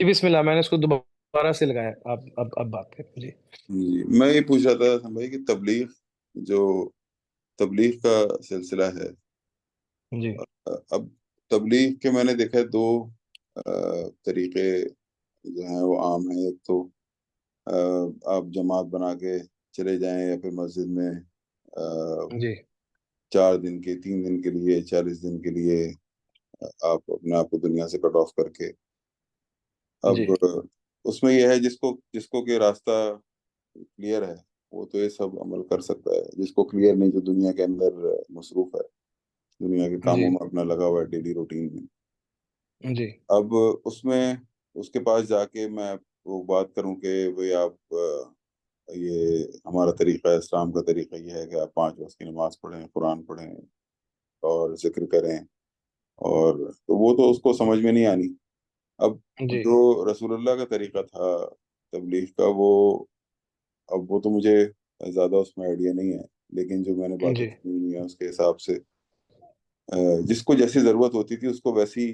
جی بسم اللہ، میں نے اس کو دوبارہ سے لگایا، آپ اب بات کریں جی۔ جی میں یہ پوچھ رہا تھا حسن بھائی کہ جو تبلیغ کا سلسلہ ہے، جی اب تبلیغ کے میں نے دیکھا ہے دو طریقے جو ہیں وہ عام ہیں۔ ایک تو آپ جماعت بنا کے چلے جائیں، یا پھر مسجد میں جی 4 دن کے 3 دن کے لیے 40 دن کے لیے آپ اپنے آپ کو دنیا سے کٹ آف کر کے، جی اب اس میں یہ ہے جس کو کہ راستہ کلیئر ہے وہ تو یہ سب عمل کر سکتا ہے، جس کو کلیئر نہیں، جو دنیا کے اندر مصروف ہے، دنیا کے جی کاموں میں اپنا لگا ہوا ہے ڈیلی روٹین میں، جی اب اس میں اس کے پاس جا کے میں وہ بات کروں کہ بھئی آپ یہ ہمارا طریقہ ہے، اسلام کا طریقہ یہ ہے کہ آپ 5 وقت کی نماز پڑھیں، قرآن پڑھیں اور ذکر کریں، اور تو وہ تو اس کو سمجھ میں نہیں آنی۔ اب جی جو رسول اللہ کا طریقہ تھا تبلیغ کا، اب وہ تو مجھے زیادہ اس میں آئیڈیا نہیں ہے، لیکن جو میں نے باتیں جی سنی ہوئی ہیں اس کے حساب سے جس کو جیسی ضرورت ہوتی تھی اس کو ویسی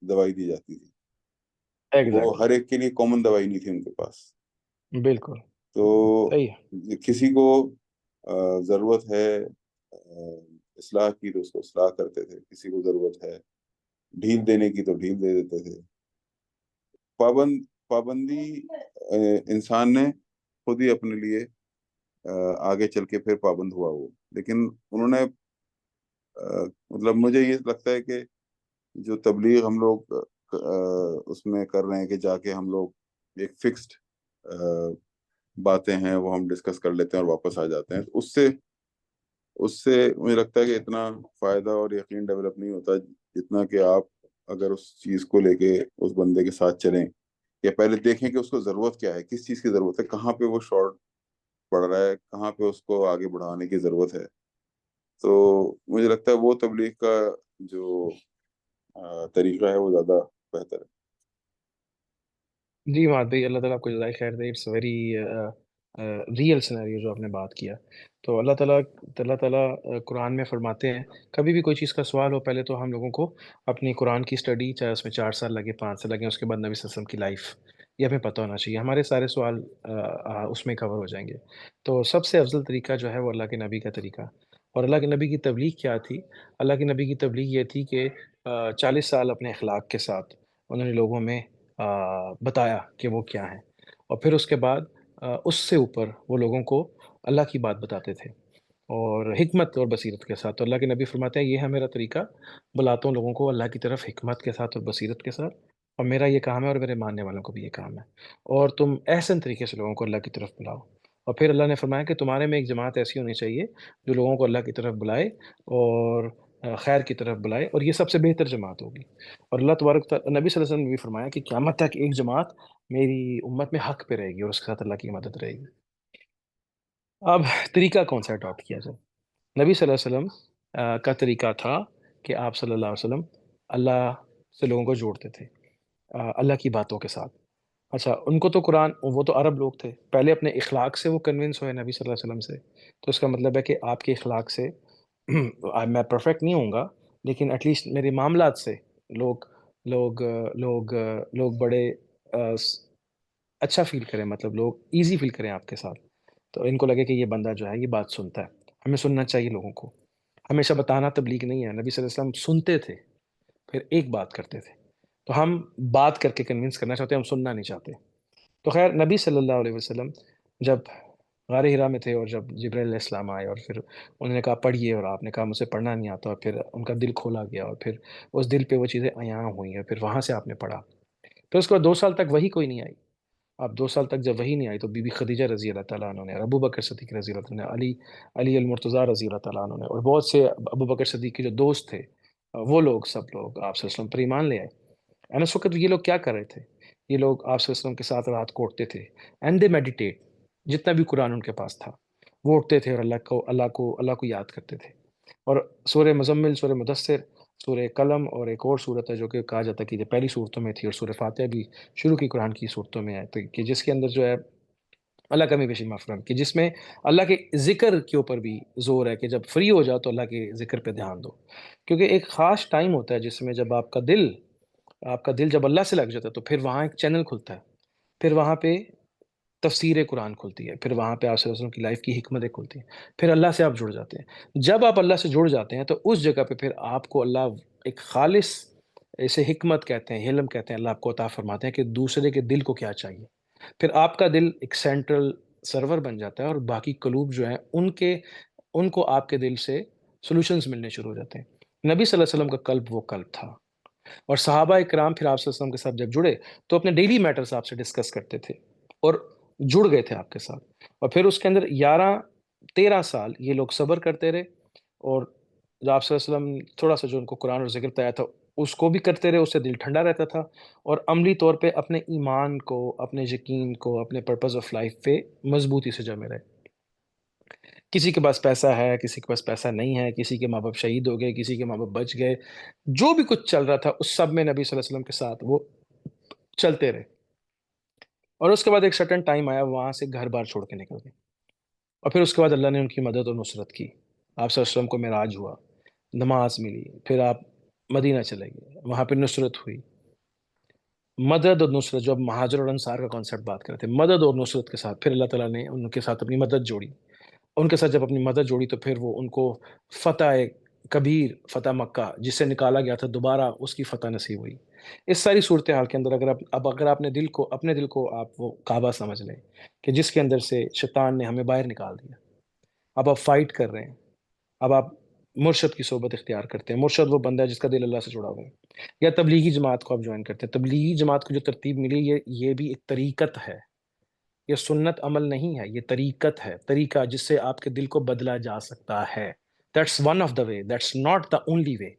دوائی دی جاتی تھی۔ وہ ایگزیکٹلی، ہر ایک کے لیے کامن دوائی نہیں تھی ان کے پاس۔ بالکل تو صحیح ہے۔ کسی کو ضرورت ہے اصلاح کی تو اس کو اصلاح کرتے تھے، کسی کو ضرورت ہے ڈھیل دینے کی تو ڈھیل دے دیتے تھے۔ پابندی انسان نے خود ہی اپنے لیے آگے چل کے پھر پابند ہوا وہ، لیکن انہوں نے مطلب مجھے یہ لگتا ہے کہ جو تبلیغ ہم لوگ اس میں کر رہے ہیں کہ جا کے ہم لوگ ایک فکسڈ باتیں ہیں وہ ہم ڈسکس کر لیتے ہیں اور واپس آ جاتے ہیں، تو اس سے مجھے لگتا ہے کہ اتنا فائدہ اور یقین ڈیولپ نہیں ہوتا جتنا کہ آپ اگر اس چیز کو لے کے اس بندے کے ساتھ چلیں، یا پہلے دیکھیں کہ اس کو ضرورت کیا ہے، کس چیز کی ضرورت ہے، کہاں پہ وہ شارٹ پڑ رہا ہے، کہاں پہ اس کو آگے بڑھانے کی ضرورت ہے۔ تو مجھے لگتا ہے وہ تبلیغ کا جو طریقہ ہے وہ زیادہ بہتر ہے۔ جی مہاد بھائی، اللہ تعالیٰ آپ کو جزائے خیر دے۔ اٹس ویری ریئل سینیریو جو آپ نے بات کیا۔ تو اللہ تعالیٰ قرآن میں فرماتے ہیں، کبھی بھی کوئی چیز کا سوال ہو، پہلے تو ہم لوگوں کو اپنی قرآن کی اسٹڈی، چاہے اس میں 4 سال لگے 5 سال لگیں، اس کے بعد نبی صلی اللہ علیہ وسلم کی لائف یہ ہمیں پتہ ہونا چاہیے، ہمارے سارے سوال اس میں کور ہو جائیں گے۔ تو سب سے افضل طریقہ جو ہے وہ اللہ کے نبی کا طریقہ، اور اللہ کے نبی کی تبلیغ کیا تھی؟ اللہ کے نبی کی تبلیغ یہ تھی کہ 40 سال اپنے اخلاق کے ساتھ انہوں نے لوگوں میں بتایا کہ وہ کیا ہیں، اور پھر اس کے بعد اس سے اوپر وہ لوگوں کو اللہ کی بات بتاتے تھے، اور حکمت اور بصیرت کے ساتھ۔ تو اللہ کے نبی فرماتے ہیں، یہ ہے میرا طریقہ، بلاتا ہوں لوگوں کو اللہ کی طرف حکمت کے ساتھ اور بصیرت کے ساتھ، اور میرا یہ کام ہے اور میرے ماننے والوں کو بھی یہ کام ہے، اور تم احسن طریقے سے لوگوں کو اللہ کی طرف بلاؤ۔ اور پھر اللہ نے فرمایا کہ تمہارے میں ایک جماعت ایسی ہونی چاہیے جو لوگوں کو اللہ کی طرف بلائے اور خیر کی طرف بلائے، اور یہ سب سے بہتر جماعت ہوگی۔ اور اللہ تبارک نبی صلی اللہ علیہ وسلم نے بھی فرمایا کہ قیامت تک ایک جماعت میری امت میں حق پہ رہے گی، اور اس کے ساتھ اللہ کی مدد رہے گی۔ اب طریقہ کون سا اڈاپٹ کیا جائے؟ نبی صلی اللہ علیہ وسلم کا طریقہ تھا کہ آپ صلی اللہ علیہ وسلم اللہ سے لوگوں کو جوڑتے تھے، اللہ کی باتوں کے ساتھ۔ اچھا، ان کو تو قرآن، وہ تو عرب لوگ تھے، پہلے اپنے اخلاق سے وہ کنونس ہوئے نبی صلی اللہ علیہ وسلم سے، تو اس کا مطلب ہے کہ آپ کے اخلاق سے میں پرفیکٹ نہیں ہوں گا، لیکن ایٹ لیسٹ میرے معاملات سے لوگ لوگ لوگ لوگ بڑے اچھا فیل کریں، مطلب لوگ ایزی فیل کریں آپ کے ساتھ، تو ان کو لگے کہ یہ بندہ جو ہے یہ بات سنتا ہے۔ ہمیں سننا چاہیے لوگوں کو، ہمیشہ بتانا تبلیغ نہیں ہے۔ نبی صلی اللہ علیہ وسلم سنتے تھے، پھر ایک بات کرتے تھے، تو ہم بات کر کے کنونس کرنا چاہتے ہیں، ہم سننا نہیں چاہتے۔ تو خیر، نبی صلی اللہ علیہ وسلم جب غار ہرا میں تھے، اور جب جبرائیل علیہ السلام آئے، اور پھر انہوں نے کہا پڑھیے، اور آپ نے کہا مجھ سے پڑھنا نہیں آتا، اور پھر ان کا دل کھولا گیا، اور پھر اس دل پہ وہ چیزیں عیاں ہوئیں، اور پھر وہاں سے آپ نے پڑھا۔ پھر اس کے بعد 2 سال تک وہی کوئی نہیں آئی۔ اب 2 سال تک جب وہی نہیں آئی، تو بی بی خدیجہ رضی اللہ تعالیٰ عنہ نے، اور ابو بکر صدیق رضی اللہ تعالیٰ عنہ نے، علی المرتضیٰ رضی اللہ تعالیٰ عنہ نے، اور بہت سے ابو بکر صدیق کے جو دوست تھے، وہ لوگ سب لوگ آپ صلی اللہ علیہ وسلم پر ایمان لے آئے۔ اینڈ اس وقت یہ لوگ کیا کر رہے تھے؟ یہ لوگ آپ صلی اللہ علیہ وسلم کے ساتھ رات کو اٹھتے تھے، اینڈ دے میڈیٹیٹ، جتنا بھی قرآن ان کے پاس تھا وہ اٹھتے تھے، اور اللہ کو یاد کرتے تھے۔ اور سورہ مزمل، سورہ مدثر، سورہ قلم، اور ایک اور صورت ہے جو کہ کہا جاتا ہے کہ یہ پہلی صورتوں میں تھی، اور سورہ فاتحہ بھی شروع کی قرآن کی صورتوں میں ہے، تو کہ جس کے اندر جو ہے اللہ کمی بیشی معاف فرمائے، کہ جس میں اللہ کے ذکر کے اوپر بھی زور ہے، کہ جب فری ہو جاؤ تو اللہ کے ذکر پہ دھیان دو، کیونکہ ایک خاص ٹائم ہوتا ہے جس میں جب آپ کا دل آپ کا دل جب اللہ سے لگ جاتا ہے تو پھر وہاں ایک چینل کھلتا ہے، پھر وہاں پہ تفسیر قرآن کھلتی ہے، پھر وہاں پہ آپ صلی اللہ علیہ وسلم کی لائف کی حکمتیں کھلتی ہیں، پھر اللہ سے آپ جڑ جاتے ہیں۔ جب آپ اللہ سے جڑ جاتے ہیں تو اس جگہ پہ پھر آپ کو اللہ ایک خالص، اسے حکمت کہتے ہیں، علم کہتے ہیں، اللہ آپ کو عطا فرماتے ہیں کہ دوسرے کے دل کو کیا چاہیے۔ پھر آپ کا دل ایک سینٹرل سرور بن جاتا ہے، اور باقی قلوب جو ہیں ان کو آپ کے دل سے سولوشنز ملنے شروع ہو جاتے ہیں۔ نبی صلی اللہ علیہ وسلم کا قلب وہ قلب تھا، اور صحابہ کرام پھر آپ صلی اللہ علیہ وسلم کے ساتھ جب جڑے تو اپنے ڈیلی میٹرز آپ سے ڈسکس کرتے تھے اور جڑ گئے تھے آپ کے ساتھ، اور پھر اس کے اندر 13 سال یہ لوگ صبر کرتے رہے، اور جو آپ صلی اللہ علیہ وسلم تھوڑا سا جو ان کو قرآن اور ذکر بتایا تھا اس کو بھی کرتے رہے، اس سے دل ٹھنڈا رہتا تھا، اور عملی طور پہ اپنے ایمان کو، اپنے یقین کو، اپنے پرپز آف لائف پہ مضبوطی سے جمے رہے۔ کسی کے پاس پیسہ ہے، کسی کے پاس پیسہ نہیں ہے، کسی کے ماں باپ شہید ہو گئے، کسی کے ماں باپ بچ گئے، جو بھی کچھ چل رہا تھا اس سب میں نبی صلی اللہ علیہ وسلم کے ساتھ وہ چلتے رہے۔ اور اس کے بعد ایک سرٹن ٹائم آیا، وہاں سے گھر بار چھوڑ کے نکل گئے، اور پھر اس کے بعد اللہ نے ان کی مدد اور نصرت کی۔ آپ صلی اللہ علیہ وسلم کو معراج ہوا، نماز ملی، پھر آپ مدینہ چلے گئے، وہاں پہ نصرت ہوئی۔ مدد اور نصرت، جو اب مہاجر اور انصار کا کانسیپٹ بات کرتے ہیں، مدد اور نصرت کے ساتھ پھر اللہ تعالیٰ نے ان کے ساتھ اپنی مدد جوڑی، ان کے ساتھ جب اپنی مدد جوڑی تو پھر وہ ان کو فتح کبیر، فتح مکہ جس سے نکالا گیا تھا، دوبارہ اس کی فتح نصیب ہوئی۔ اس ساری صورتحال کے اندر اگر آپ اپنے دل کو آپ وہ کعبہ سمجھ لیں کہ جس کے اندر سے شیطان نے ہمیں باہر نکال دیا، اب آپ فائٹ کر رہے ہیں، اب آپ مرشد کی صحبت اختیار کرتے ہیں۔ مرشد وہ بندہ ہے جس کا دل اللہ سے جڑا ہوا ہے، یا تبلیغی جماعت کو آپ جوائن کرتے ہیں۔ تبلیغی جماعت کو جو ترتیب ملی، یہ بھی ایک طریقت ہے، یہ سنت عمل نہیں ہے، یہ طریقت ہے، طریقہ جس سے آپ کے دل کو بدلا جا سکتا ہے۔ That's one of the way, that's not the only way.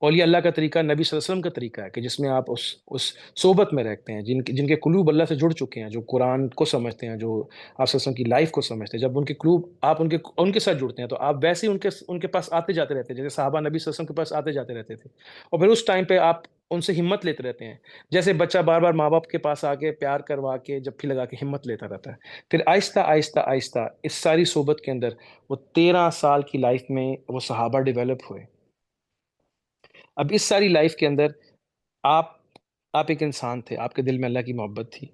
اور یہ اللہ کا طریقہ، نبی صلی اللہ علیہ وسلم کا طریقہ ہے کہ جس میں آپ اس صحبت میں رہتے ہیں، جن کے قلوب اللہ سے جڑ چکے ہیں، جو قرآن کو سمجھتے ہیں، جو آپ صلی اللہ علیہ وسلم کی لائف کو سمجھتے ہیں۔ جب ان کے قلوب آپ ان کے ساتھ جڑتے ہیں تو آپ ویسے ہی ان کے پاس آتے جاتے رہتے ہیں، جیسے صحابہ نبی صلی اللہ علیہ وسلم کے پاس آتے جاتے رہتے تھے، اور پھر اس ٹائم پہ آپ ان سے ہمت لیتے رہتے ہیں، جیسے بچہ بار بار ماں باپ کے پاس آ کے پیار کروا کے جپھی لگا کے ہمت لیتا رہتا ہے۔ پھر آہستہ آہستہ آہستہ اس ساری صحبت کے اندر وہ 13 سال کی لائف میں وہ صحابہ ڈیولپ ہوئے۔ اب اس ساری لائف کے اندر آپ آپ ایک انسان تھے، آپ کے دل میں اللہ کی محبت تھی،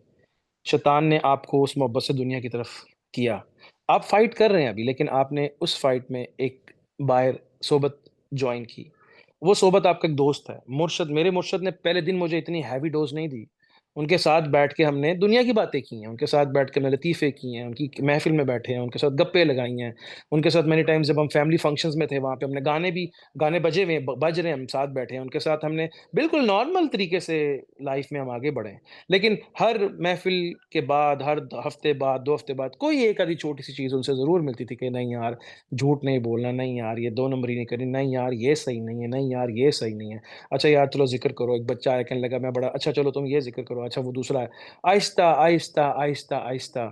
شیطان نے آپ کو اس محبت سے دنیا کی طرف کیا۔ آپ فائٹ کر رہے ہیں ابھی، لیکن آپ نے اس فائٹ میں ایک باہر صحبت جوائن کی۔ وہ صحبت آپ کا ایک دوست ہے، مرشد۔ میرے مرشد نے پہلے دن مجھے اتنی ہیوی ڈوز نہیں دی، ان کے ساتھ بیٹھ کے ہم نے دنیا کی باتیں کی ہیں، ان کے ساتھ بیٹھ کے میں لطیفے کی ہیں، ان کی محفل میں بیٹھے ہیں، ان کے ساتھ گپے لگائی ہیں، ان کے ساتھ مینی ٹائمز جب ہم فیملی فنکشنز میں تھے وہاں پہ ہم نے گانے بجے ہوئے ہیں، بج رہے ہیں، ہم ساتھ بیٹھے ہیں، ان کے ساتھ ہم نے بالکل نارمل طریقے سے لائف میں ہم آگے بڑھے ہیں۔ لیکن ہر محفل کے بعد، ہر ہفتے بعد، 2 ہفتے بعد کوئی ایک آدھی چھوٹی سی چیز ان سے ضرور ملتی تھی کہ نہیں یار جھوٹ نہیں بولنا، نہیں یار یہ 2 نمبری نہیں کرنی، نہیں یار یہ صحیح نہیں ہے، نہیں یار یہ صحیح نہیں ہے، اچھا یار چلو ذکر کرو۔ ایک بچہ آیا کہنے لگا میں بڑا اچھا، چلو تم یہ ذکر کرو، اچھا وہ دوسرا ہے۔ آہستہ آہستہ آہستہ آہستہ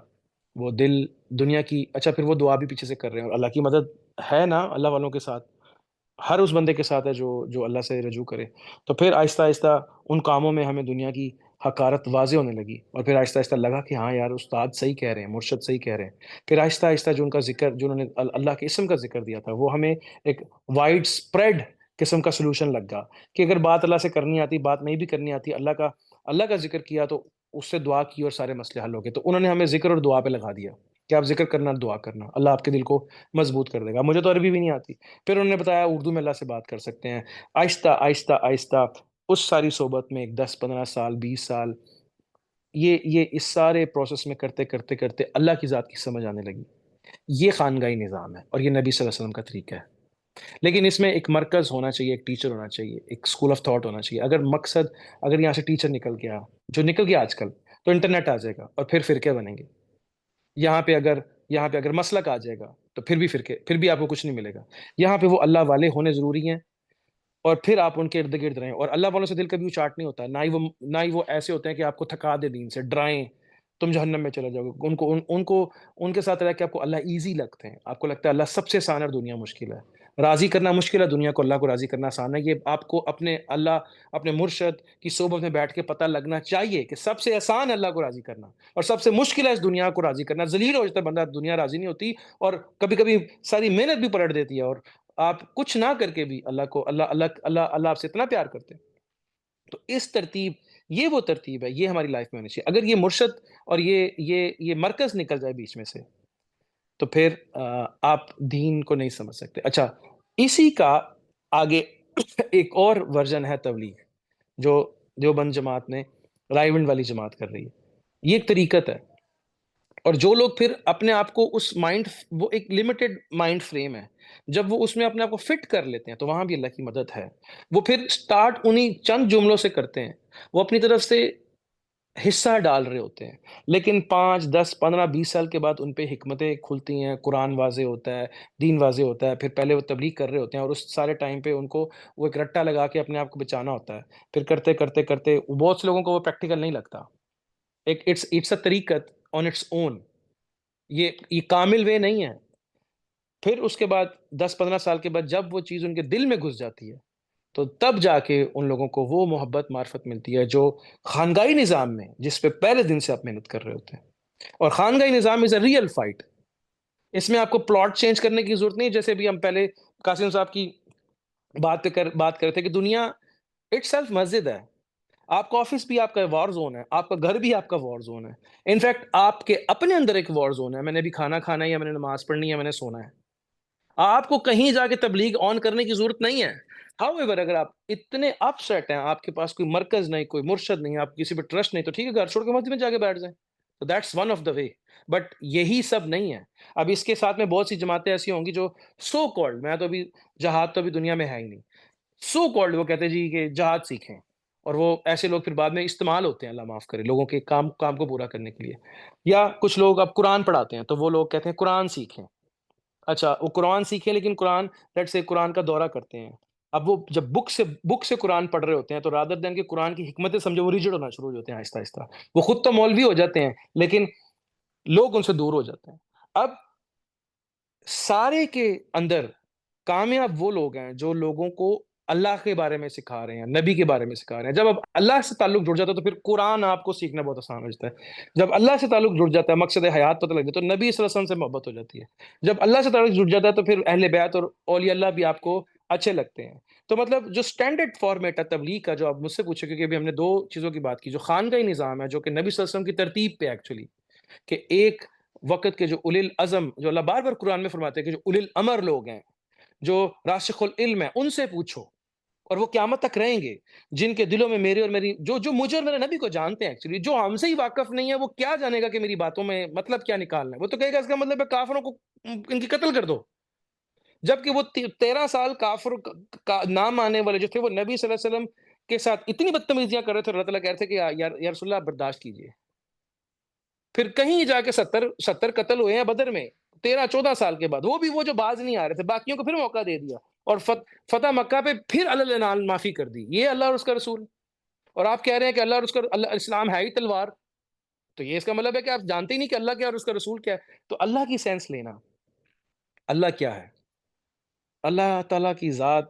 وہ دل دنیا کی، اچھا پھر وہ دعا بھی پیچھے سے کر رہے ہیں، اور اللہ کی مدد ہے نا اللہ والوں کے ساتھ، ہر اس بندے کے ساتھ ہے جو اللہ سے رجوع کرے۔ تو پھر آہستہ آہستہ ان کاموں میں ہمیں دنیا کی حقارت واضح ہونے لگی، اور پھر آہستہ آہستہ لگا کہ ہاں یار استاد صحیح کہہ رہے ہیں، مرشد صحیح کہہ رہے ہیں۔ پھر آہستہ آہستہ جو ان کا ذکر، جو انہوں نے اللہ کے اسم کا ذکر دیا تھا، وہ ہمیں ایک وائڈ اسپریڈ قسم کا سلوشن لگ گا کہ اگر بات اللہ سے کرنی آتی، بات نہیں بھی کرنی آتی، اللہ کا ذکر کیا تو اس سے دعا کی اور سارے مسئلے حل ہو گئے۔ تو انہوں نے ہمیں ذکر اور دعا پہ لگا دیا کہ آپ ذکر کرنا، دعا کرنا، اللہ آپ کے دل کو مضبوط کر دے گا۔ مجھے تو عربی بھی نہیں آتی، پھر انہوں نے بتایا اردو میں اللہ سے بات کر سکتے ہیں۔ آہستہ آہستہ آہستہ اس ساری صحبت میں ایک 10 15 سال 20 سال، یہ اس سارے پروسیس میں کرتے کرتے کرتے اللہ کی ذات کی سمجھ آنے لگی۔ یہ خانگاہی نظام ہے، اور یہ نبی صلی اللہ علیہ وسلم کا طریقہ ہے۔ لیکن اس میں ایک مرکز ہونا چاہیے، ایک ٹیچر ہونا چاہیے، ایک اسکول آف تھاٹ ہونا چاہیے۔ اگر یہاں سے ٹیچر نکل گیا، جو نکل گیا آج کل، تو انٹرنیٹ آ جائے گا اور پھر فرقے بنیں گے۔ یہاں پہ اگر یہاں پہ اگر مسلک آ جائے گا تو پھر بھی آپ کو کچھ نہیں ملے گا۔ یہاں پہ وہ اللہ والے ہونے ضروری ہیں، اور پھر آپ ان کے ارد گرد رہیں۔ اور اللہ والوں سے دل کبھی اچاٹ نہیں ہوتا، نہ ہی وہ ایسے ہوتے ہیں کہ آپ کو تھکا دے، دین سے ڈرائیں، تم جہنم میں چلے جاؤ گے۔ ان کے ساتھ رہ کے آپ کو اللہ ایزی لگتے ہیں، آپ کو لگتا ہے اللہ سب سے آسان ہے اور دنیا مشکل ہے۔ راضی کرنا مشکل ہے دنیا کو، اللہ کو راضی کرنا آسان ہے۔ یہ آپ کو اپنے مرشد کی صحبت میں بیٹھ کے پتہ لگنا چاہیے کہ سب سے آسان ہے اللہ کو راضی کرنا، اور سب سے مشکل ہے اس دنیا کو راضی کرنا۔ ذلیل ہو جاتا ہے بندہ، دنیا راضی نہیں ہوتی، اور کبھی کبھی ساری محنت بھی پلٹ دیتی ہے، اور آپ کچھ نہ کر کے بھی اللہ آپ سے اتنا پیار کرتے ہیں تو اس ترتیب، یہ وہ ترتیب ہے، یہ ہماری لائف میں ہونی چاہیے۔ اگر یہ مرشد اور یہ مرکز نکل جائے بیچ میں سے، تو پھر آپ دین کو نہیں سمجھ سکتے۔ اچھا، اسی کا آگے ایک اور ورژن ہے تبلیغ، جو دیوبند جماعت نے، رائیونڈ والی جماعت کر رہی ہے۔ یہ ایک طریقت ہے، اور جو لوگ پھر اپنے آپ کو اس مائنڈ، وہ ایک لمیٹڈ مائنڈ فریم ہے، جب وہ اس میں اپنے آپ کو فٹ کر لیتے ہیں تو وہاں بھی اللہ کی مدد ہے۔ وہ پھر سٹارٹ انہی چند جملوں سے کرتے ہیں، وہ اپنی طرف سے حصہ ڈال رہے ہوتے ہیں، لیکن 5 10 15 20 سال کے بعد ان پہ حکمتیں کھلتی ہیں، قرآن واضح ہوتا ہے، دین واضح ہوتا ہے۔ پھر پہلے وہ تبلیغ کر رہے ہوتے ہیں، اور اس سارے ٹائم پہ ان کو وہ ایک رٹا لگا کے اپنے آپ کو بچانا ہوتا ہے۔ پھر کرتے کرتے کرتے بہت سے لوگوں کو وہ پریکٹیکل نہیں لگتا، ایک اٹس اے طریقت آن اٹس اون، یہ کامل وے نہیں ہے۔ پھر اس کے بعد 10 15 سال کے بعد جب وہ چیز ان کے دل میں گھس جاتی ہے، تو تب جا کے ان لوگوں کو وہ محبت معرفت ملتی ہے جو خانگاہی نظام میں، جس پہ پہلے دن سے آپ محنت کر رہے ہوتے ہیں۔ اور خانگاہی نظام از اے ریئل فائٹ، اس میں آپ کو پلاٹ چینج کرنے کی ضرورت نہیں، جیسے بھی ہم پہلے قاسم صاحب کی بات کر رہے تھے کہ دنیا اٹ سیلف مسجد ہے۔ آپ کا آفس بھی آپ کا وار زون ہے، آپ کا گھر بھی آپ کا وار زون ہے، انفیکٹ آپ کے اپنے اندر ایک وار زون ہے۔ میں نے بھی کھانا کھانا ہے، یا میں نے نماز پڑھنی ہے، میں نے سونا ہے۔ آپ کو کہیں جا کے تبلیغ آن کرنے کی ضرورت نہیں ہے۔ ہاؤ ایور، اگر آپ اتنے اپ سیٹ ہیں، آپ کے پاس کوئی مرکز نہیں، کوئی مرشد نہیں، آپ کسی پہ ٹرسٹ نہیں، تو ٹھیک ہے، گھر چھوڑ کے مسجد میں جا کے بیٹھ جائیں، تو that's one of the way. But یہی سب نہیں ہے۔ اب اس کے ساتھ میں بہت سی جماعتیں ایسی ہوں گی جو سو کالڈ، میں تو ابھی جہاد تو ابھی دنیا میں ہے ہی نہیں، سو کالڈ وہ کہتے ہیں جی کہ جہاد سیکھیں، اور وہ ایسے لوگ پھر بعد میں استعمال ہوتے ہیں، اللہ معاف کرے، لوگوں کے کام کو پورا کرنے کے لیے۔ یا کچھ لوگ اب قرآن پڑھاتے ہیں، تو وہ لوگ کہتے ہیں قرآن سیکھیں۔ اچھا، وہ قرآن سیکھیں، لیکن قرآن، لیٹ سے قرآن کا دورہ کرتے ہیں۔ اب وہ جب بک سے قرآن پڑھ رہے ہوتے ہیں، تو رادر دین کہ قرآن کی حکمتیں سمجھے، وہ ریجڈ ہونا شروع ہو جاتے ہیں آہستہ آہستہ۔ وہ خود تو مولوی ہو جاتے ہیں، لیکن لوگ ان سے دور ہو جاتے ہیں۔ اب سارے کے اندر کامیاب وہ لوگ ہیں جو لوگوں کو اللہ کے بارے میں سکھا رہے ہیں، نبی کے بارے میں سکھا رہے ہیں۔ جب اب اللہ سے تعلق جڑ جاتا ہے تو پھر قرآن آپ کو سیکھنا بہت آسان ہو جاتا ہے۔ جب اللہ سے تعلق جڑ جاتا ہے، مقصد حیات پتہ لگ جاتا ہے، تو نبی صلی اللہ علیہ وسلم سے محبت ہو جاتی ہے۔ جب اللہ سے تعلق جڑ جاتا ہے تو پھر اہل بیت اور اولیاء اللہ بھی آپ کو اچھے لگتے ہیں۔ تو مطلب جو سٹینڈرڈ فارمیٹ ہے تبلیغ کا، جو آپ مجھ سے پوچھے، کیونکہ ابھی ہم نے 2 چیزوں کی بات کی، جو خانقاہی نظام ہے، جو کہ نبی صلی اللہ علیہ وسلم کی ترتیب پہ ایکچولی، کہ ایک وقت کے جو اولی العزم، جو اللہ بار بار قرآن میں فرماتے ہیں کہ جو اولی الامر لوگ ہیں، جو راسخ العلم ہے، ان سے پوچھو، اور وہ قیامت تک رہیں گے، جن کے دلوں میں میرے اور میری، جو مجھے اور میرے نبی کو جانتے ہیں ایکچولی، جو ہم سے ہی واقف نہیں ہے، وہ کیا جانے گا کہ میری باتوں میں مطلب کیا نکالنا ہے؟ وہ تو کہے گا اس کا مطلب ہے کافروں کو ان کی قتل کر دو۔ جبکہ وہ 13 سال کافر کا نام آنے والے جو تھے، وہ نبی صلی اللہ علیہ وسلم کے ساتھ اتنی بدتمیزیاں کر رہے تھے، اللہ تعالیٰ کہہ رہے تھے کہ یا رسول اللہ، آپ برداشت کیجیے۔ پھر کہیں جا کے 70 قتل ہوئے ہیں بدر میں، 13 14 سال کے بعد، وہ بھی وہ جو باز نہیں آ رہے تھے، باقیوں کو پھر موقع دے دیا، اور فتح مکہ پہ پھر اللہ معافی کر دی۔ یہ اللہ اور اس کا رسول، اور آپ کہہ رہے ہیں کہ اللہ اور اس کا اسلام ہے ہی تلوار، تو یہ اس کا مطلب ہے کہ آپ جانتے ہی نہیں کہ اللہ کیا اور اس کا رسول کیا ہے۔ تو اللہ کی سینس لینا، اللہ کیا ہے، اللہ تعالیٰ کی ذات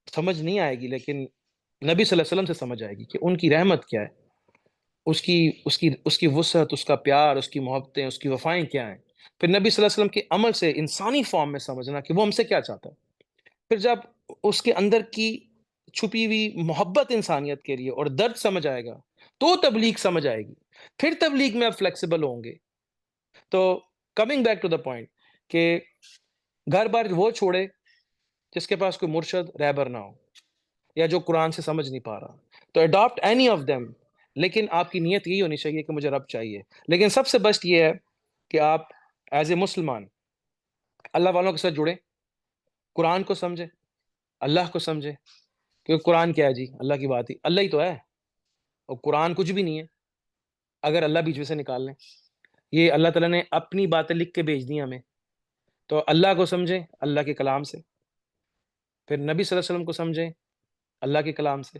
سمجھ نہیں آئے گی، لیکن نبی صلی اللہ علیہ وسلم سے سمجھ آئے گی کہ ان کی رحمت کیا ہے، اس کی وسعت، اس کا پیار، اس کی محبتیں، اس کی وفائیں کیا ہیں۔ پھر نبی صلی اللہ علیہ وسلم کے عمل سے انسانی فارم میں سمجھنا کہ وہ ہم سے کیا چاہتا ہے۔ پھر جب اس کے اندر کی چھپی ہوئی محبت انسانیت کے لیے اور درد سمجھ آئے گا، تو تبلیغ سمجھ آئے گی۔ پھر تبلیغ میں آپ فلیکسیبل ہوں گے۔ تو coming back to the point, کہ گھر بار وہ چھوڑے جس کے پاس کوئی مرشد رہبر نہ ہو، یا جو قرآن سے سمجھ نہیں پا رہا، تو اڈاپٹ اینی آف دیم، لیکن آپ کی نیت یہی ہونی چاہیے کہ مجھے رب چاہیے۔ لیکن سب سے بیسٹ یہ ہے کہ آپ ایز اے مسلمان اللہ والوں کے ساتھ جڑیں، قرآن کو سمجھیں، اللہ کو سمجھیں، کیونکہ قرآن کیا ہے جی، اللہ کی بات ہی، اللہ ہی تو ہے، اور قرآن کچھ بھی نہیں ہے اگر اللہ بیچ میں سے نکال لیں۔ یہ اللہ تعالیٰ نے اپنی باتیں لکھ کے بھیج دی ہمیں، تو اللہ کو سمجھیں اللہ کے کلام سے، پھر نبی صلی اللہ علیہ وسلم کو سمجھیں اللہ کے کلام سے،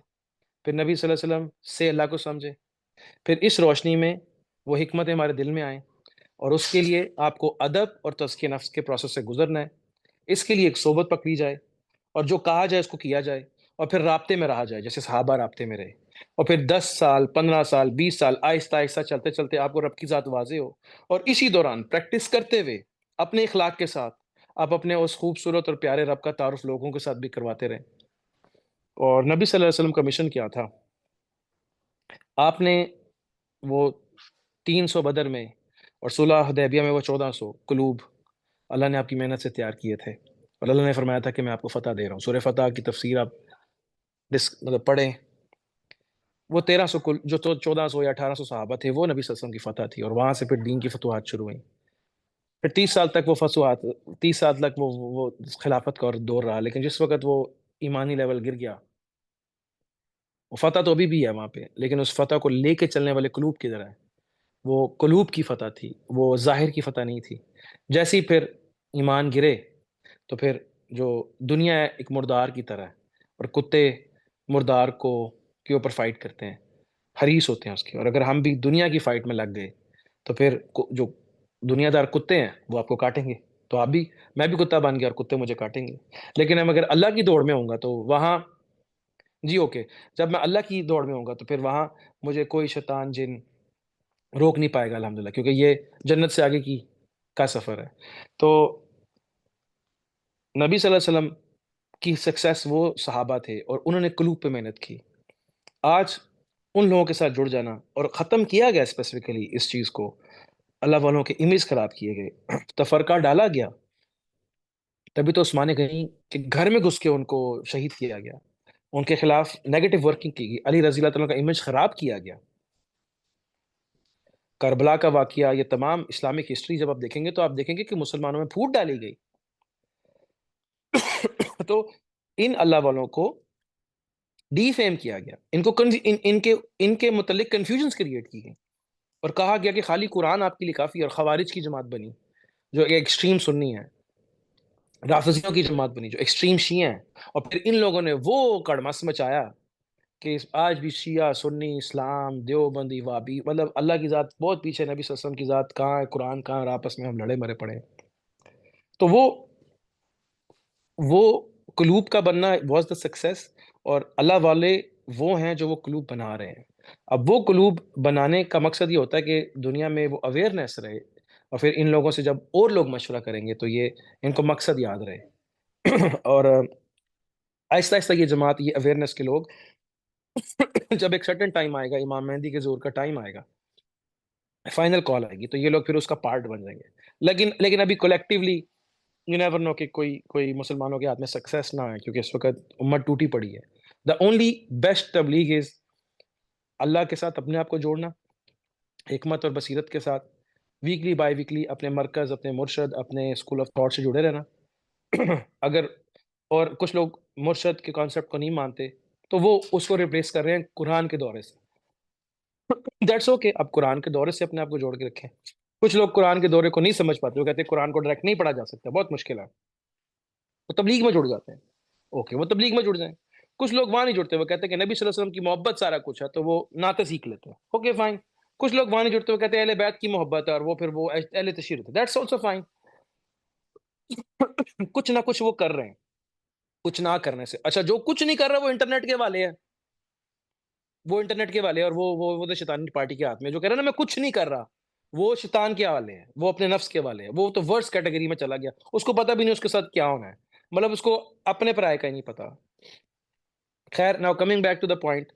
پھر نبی صلی اللہ علیہ وسلم سے اللہ کو سمجھیں، پھر اس روشنی میں وہ حکمتیں ہمارے دل میں آئیں، اور اس کے لیے آپ کو ادب اور تزکیہ نفس کے پروسیس سے گزرنا ہے۔ اس کے لیے ایک صحبت پکڑی جائے، اور جو کہا جائے اس کو کیا جائے، اور پھر رابطے میں رہا جائے جیسے صحابہ رابطے میں رہے، اور پھر 10 سال 15 سال 20 سال آہستہ آہستہ چلتے چلتے آپ کو رب کی ذات واضح ہو، اور اسی دوران پریکٹس کرتے ہوئے اپنے اخلاق کے ساتھ آپ اپنے اس خوبصورت اور پیارے رب کا تعارف لوگوں کے ساتھ بھی کرواتے رہیں۔ اور نبی صلی اللہ علیہ وسلم کا مشن کیا تھا؟ آپ نے وہ 300 بدر میں اور صلح حدیبیہ میں وہ 1400 قلوب اللہ نے آپ کی محنت سے تیار کیے تھے، اور اللہ نے فرمایا تھا کہ میں آپ کو فتح دے رہا ہوں. سورہ فتح کی تفسیر آپ مطلب پڑھیں. وہ 1300 جو 1400 یا 1800 صحابہ تھے، وہ نبی صلی اللہ علیہ وسلم کی فتح تھی، اور وہاں سے پھر دین کی فتوحات شروع ہوئیں. پھر 30 سال تک وہ فتوحات، 30 سال تک وہ خلافت کا دور رہا. لیکن جس وقت وہ ایمانی لیول گر گیا، وہ فتح تو ابھی بھی ہے وہاں پہ، لیکن اس فتح کو لے کے چلنے والے قلوب کدھر ہے؟ وہ قلوب کی فتح تھی، وہ ظاہر کی فتح نہیں تھی. جیسے ہی پھر ایمان گرے تو پھر جو دنیا ہے ایک مردار کی طرح ہے، اور کتے مردار کے اوپر فائٹ کرتے ہیں، حریص ہوتے ہیں اس کے. اور اگر ہم بھی دنیا کی فائٹ میں لگ گئے تو پھر جو دنیا دار کتے ہیں وہ آپ کو کاٹیں گے. تو آپ بھی، میں بھی کتا بن گیا اور کتے مجھے کاٹیں گے. لیکن ہم اگر اللہ کی دوڑ میں ہوں گا تو وہاں، جی اوکے، جب میں اللہ کی دوڑ میں ہوں گا تو پھر وہاں مجھے کوئی شیطان جن روک نہیں پائے گا الحمدللہ، کیونکہ یہ جنت سے آگے کا سفر ہے. تو نبی صلی اللہ علیہ وسلم کی سکسیس وہ صحابہ تھے، اور انہوں نے قلوب پہ محنت کی. آج ان لوگوں کے ساتھ جڑ جانا، اور ختم کیا گیا اسپیسیفکلی اس چیز کو، اللہ والوں کے امیج خراب کیے گئے، تفرقہ ڈالا گیا. تبھی تو عثمان غنی کے گھر میں گھس کے ان کو شہید کیا گیا، ان کے خلاف نیگیٹو ورکنگ کی گئی، علی رضی اللہ تعالیٰ کا امیج خراب کیا گیا. کربلا کا واقعہ، یہ تمام اسلامک ہسٹری جب آپ دیکھیں گے تو آپ دیکھیں گے کہ مسلمانوں میں پھوٹ ڈالی گئی. تو ان اللہ والوں کو ڈی فیم کیا گیا، ان کو ان کے متعلق کنفیوژنز کریٹ کی گئی، اور کہا گیا کہ خالی قرآن آپ کے لیے کافی. اور خوارج کی جماعت بنی جو ایک ایکسٹریم سنی ہے، رافضیوں کی جماعت بنی جو ایکسٹریم شیعہ ہیں. اور پھر ان لوگوں نے وہ کڑمس مچایا کہ آج بھی شیعہ، سنی، اسلام، دیوبندی، وابی، مطلب اللہ کی ذات بہت پیچھے، نبی صلی اللہ علیہ وسلم کی ذات کہاں ہے، قرآن کہاں ہے، اور آپس میں ہم لڑے مرے پڑے ہیں. تو وہ قلوب کا بننا واز دا سکسیس. اور اللہ والے وہ ہیں جو وہ قلوب بنا رہے ہیں. اب وہ قلوب بنانے کا مقصد یہ ہوتا ہے کہ دنیا میں وہ اویئرنیس رہے، اور پھر ان لوگوں سے جب اور لوگ مشورہ کریں گے تو یہ ان کو مقصد یاد رہے. اور آہستہ آہستہ یہ جماعت، یہ اویئرنیس کے لوگ، جب ایک سرٹن ٹائم آئے گا، امام مہدی کے ظہور کا ٹائم آئے گا، فائنل کال آئے گی، تو یہ لوگ پھر اس کا پارٹ بن جائیں گے. لیکن ابھی کولیکٹیولی یو نیور نو کہ کوئی مسلمانوں کے ہاتھ میں سکسیس نہ ہے، کیونکہ اس وقت امت ٹوٹی پڑی ہے. دا اونلی بیسٹ تبلیغ از اللہ کے ساتھ اپنے آپ کو جوڑنا، حکمت اور بصیرت کے ساتھ، ویکلی بائی ویکلی اپنے مرکز، اپنے مرشد، اپنے اسکول آف تھاٹ سے جڑے رہنا. اگر اور کچھ لوگ مرشد کے کانسیپٹ کو نہیں مانتے تو وہ اس کو ریپلیس کر رہے ہیں قرآن کے دورے سے. دیٹس اوکے، اب قرآن کے دورے سے اپنے آپ کو جوڑ کے رکھیں. کچھ لوگ قرآن کے دورے کو نہیں سمجھ پاتے، وہ کہتے ہیں قرآن کو ڈائریکٹ نہیں پڑھا جا سکتا، بہت مشکل ہے، وہ تبلیغ میں جڑ جاتے ہیں. اوکے، وہ تبلیغ میں جڑ جائیں. کچھ لوگ وہاں نہیں جڑتے، وہ کہتے ہیں کہ نبی صلی اللہ علیہ وسلم کی محبت سارا کچھ ہے، تو وہ نعتیں سیکھ لیتے ہیں. Okay fine. کچھ لوگ وہاں نہیں جڑتے، وہ کہتے ہیں اہل بیت کی محبت ہے، اور وہ پھر وہ اہل تشیع ہوتے ہیں. That's also fine. کچھ نہ کچھ وہ کر رہے ہیں. کچھ نہ کرنے سے اچھا، جو کچھ نہیں کر رہا وہ انٹرنیٹ کے والے ہیں، وہ انٹرنیٹ کے والے ہیں، اور وہ تو شیطانی پارٹی کے ہاتھ میں. جو کہہ رہا ہے نا میں کچھ نہیں کر رہا، وہ شیطان کے حوالے ہیں، وہ اپنے نفس کے والے ہیں، وہ تو ورس کیٹیگری میں چلا گیا، اس کو پتہ بھی نہیں اس کے ساتھ کیا ہونا ہے، مطلب اس کو اپنے پرائے کا ہی نہیں پتا. خیر، now coming back to the point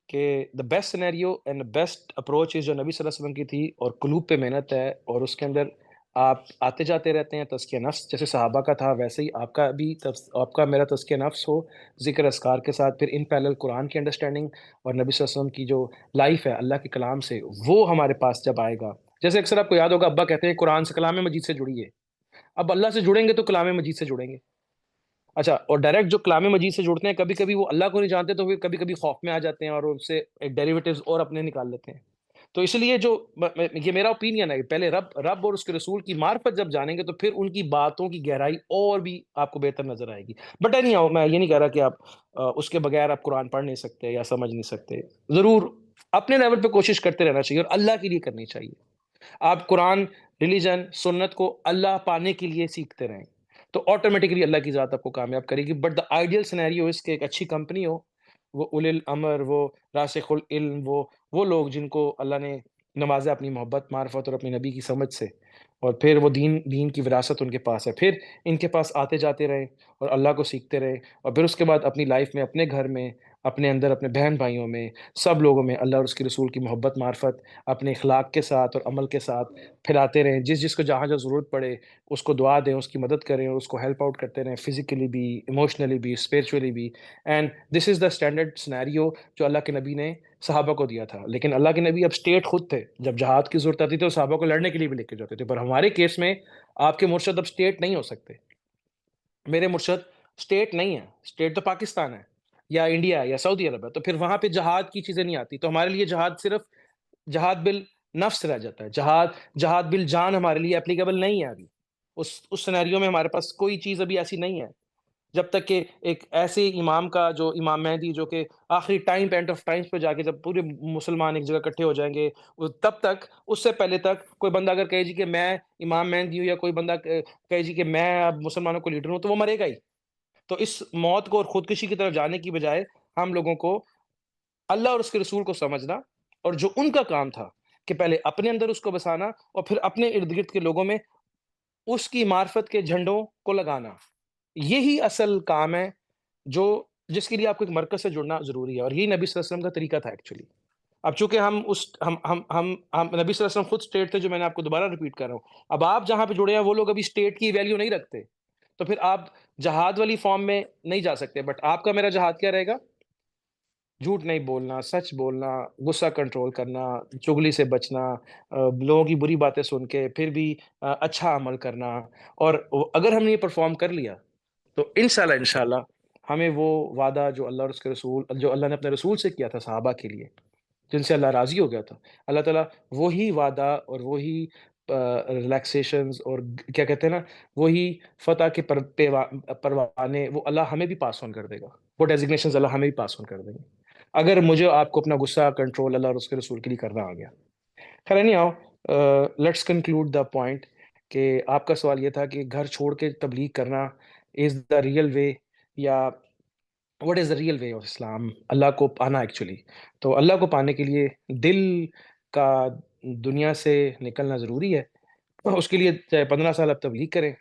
کہ the best scenario and best approach جو نبی صلی اللہ علیہ وسلم کی تھی، اور قلوب پہ محنت ہے، اور اس کے اندر آپ آتے جاتے رہتے ہیں. تزکیہ نفس جیسے صحابہ کا تھا، ویسے ہی آپ کا بھی، آپ کا میرا تزکیہ نفس ہو ذکر اذکار کے ساتھ، پھر ان پیرلل قرآن کی انڈرسٹینڈنگ، اور نبی صلی اللہ علیہ وسلم کی جو لائف ہے اللہ کے کلام سے، وہ ہمارے پاس جب آئے گا. جیسے اکثر آپ کو یاد ہوگا، ابا کہتے ہیں قرآن سے، کلام مجید سے جڑیے. اب اللہ سے جڑیں گے تو کلام مجید سے جڑیں گے. اچھا، اور ڈائریکٹ جو کلام مجید سے جڑتے ہیں، کبھی کبھی وہ اللہ کو نہیں جانتے تو وہ کبھی کبھی خوف میں آ جاتے ہیں، اور اس سے ایک ڈیریویٹیوز اور اپنے نکال لیتے ہیں. تو اس لیے یہ میرا اوپینین ہے، پہلے رب اور اس کے رسول کی معرفت جب جانیں گے تو پھر ان کی باتوں کی گہرائی اور بھی آپ کو بہتر نظر آئے گی. بٹ نہیں آؤ، میں یہ نہیں کہہ رہا کہ آپ اس کے بغیر آپ قرآن پڑھ نہیں سکتے یا سمجھ نہیں سکتے. ضرور اپنے لیول پہ کوشش کرتے رہنا چاہیے، اور اللہ کے لیے کرنی چاہیے. آپ قرآن، ریلیجن، سنت کو اللہ پانے کے لیے سیکھتے رہیں تو آٹومیٹکلی اللہ کی ذات آپ کو کامیاب کرے گی. بٹ دا آئیڈیل سینیریو اس کے ایک اچھی کمپنی ہو، وہ اولی الامر، وہ راسخ العلم، وہ لوگ جن کو اللہ نے نوازا اپنی محبت، معرفت اور اپنے نبی کی سمجھ سے، اور پھر وہ دین کی وراثت ان کے پاس ہے. پھر ان کے پاس آتے جاتے رہیں اور اللہ کو سیکھتے رہیں، اور پھر اس کے بعد اپنی لائف میں، اپنے گھر میں، اپنے اندر اپنے بہن بھائیوں میں سب لوگوں میں اللہ اور اس کے رسول کی محبت معرفت اپنے اخلاق کے ساتھ اور عمل کے ساتھ پھیلاتے رہیں. جس کو جہاں جہاں ضرورت پڑے اس کو دعا دیں, اس کی مدد کریں اور اس کو ہیلپ آؤٹ کرتے رہیں, فزیکلی بھی, ایموشنلی بھی, اسپرچولی بھی. And this is the standard scenario جو اللہ کے نبی نے صحابہ کو دیا تھا. لیکن اللہ کے نبی اب اسٹیٹ خود تھے, جب جہاد کی ضرورت آتی تھی تو صحابہ کو لڑنے کے لیے بھی لے کے جاتے تھے. پر ہمارے کیس میں آپ کے مرشد اب اسٹیٹ نہیں ہو سکتے. میرے مرشد اسٹیٹ نہیں ہے, اسٹیٹ تو پاکستان ہے یا انڈیا ہے یا سعودی عرب ہے, تو پھر وہاں پہ جہاد کی چیزیں نہیں آتی. تو ہمارے لیے جہاد صرف جہاد بل نفس رہ جاتا ہے. جہاد بل جان ہمارے لیے اپلیکیبل نہیں ہے ابھی. اس سینیریو میں ہمارے پاس کوئی چیز ابھی ایسی نہیں ہے, جب تک کہ ایک ایسے امام کا جو امام مہدی جو کہ آخری ٹائم اینڈ آف ٹائمز پہ جا کے جب پورے مسلمان ایک جگہ اکٹھے ہو جائیں گے, تب تک اس سے پہلے تک کوئی بندہ اگر کہے جی کہ میں امام مہدی ہوں, یا کوئی بندہ کہے جی کہ میں اب مسلمانوں کو لیڈر ہوں, تو وہ مرے گا ہی. تو اس موت کو اور خودکشی کی طرف جانے کی بجائے ہم لوگوں کو اللہ اور اس کے رسول کو سمجھنا, اور جو ان کا کام تھا کہ پہلے اپنے اندر اس کو بسانا اور پھر اپنے ارد گرد کے لوگوں میں اس کی معرفت کے جھنڈوں کو لگانا, یہی اصل کام ہے جو جس کے لیے آپ کو ایک مرکز سے جڑنا ضروری ہے. اور یہی نبی صلی اللہ علیہ وسلم کا طریقہ تھا ایکچولی. اب چونکہ ہم نبی صلی اللہ علیہ وسلم خود اسٹیٹ تھے, جو میں نے آپ کو دوبارہ ریپیٹ کر رہا ہوں. اب آپ جہاں پہ جڑے ہیں وہ لوگ ابھی اسٹیٹ کی ویلیو نہیں رکھتے, تو پھر آپ جہاد والی فارم میں نہیں جا سکتے. بٹ آپ کا میرا جہاد کیا رہے گا؟ جھوٹ نہیں بولنا, سچ بولنا, غصہ کنٹرول کرنا, چغلی سے بچنا, لوگوں کی بری باتیں سن کے پھر بھی اچھا عمل کرنا. اور اگر ہم نے یہ پرفارم کر لیا تو انشاءاللہ ہمیں وہ وعدہ جو اللہ اور اس کے رسول, جو اللہ نے اپنے رسول سے کیا تھا صحابہ کے لیے, جن سے اللہ راضی ہو گیا تھا, اللہ تعالیٰ وہی وعدہ اور وہی ریلیکسیشنز اور کیا کہتے ہیں نا, وہی فتح کے پروانے وہ اللہ ہمیں بھی پاس آن کر دے گا. وہ ڈیزگنیشنز اللہ ہمیں بھی پاس آن کر دیں گے, اگر مجھے آپ کو اپنا غصہ کنٹرول اللہ اور اس کے رسول کے لیے کرنا آ گیا. خیر نہیں آؤ, لیٹس کنکلوڈ دا پوائنٹ کہ آپ کا سوال یہ تھا کہ گھر چھوڑ کے تبلیغ کرنا از دا ریئل وے, یا what is the real way of Islam, Allah کو پانا ایکچولی. تو اللہ کو پانے کے لیے دل کا دنیا سے نکلنا ضروری ہے. اس کے لیے چاہے 15 سال آپ تبلیغ کریں,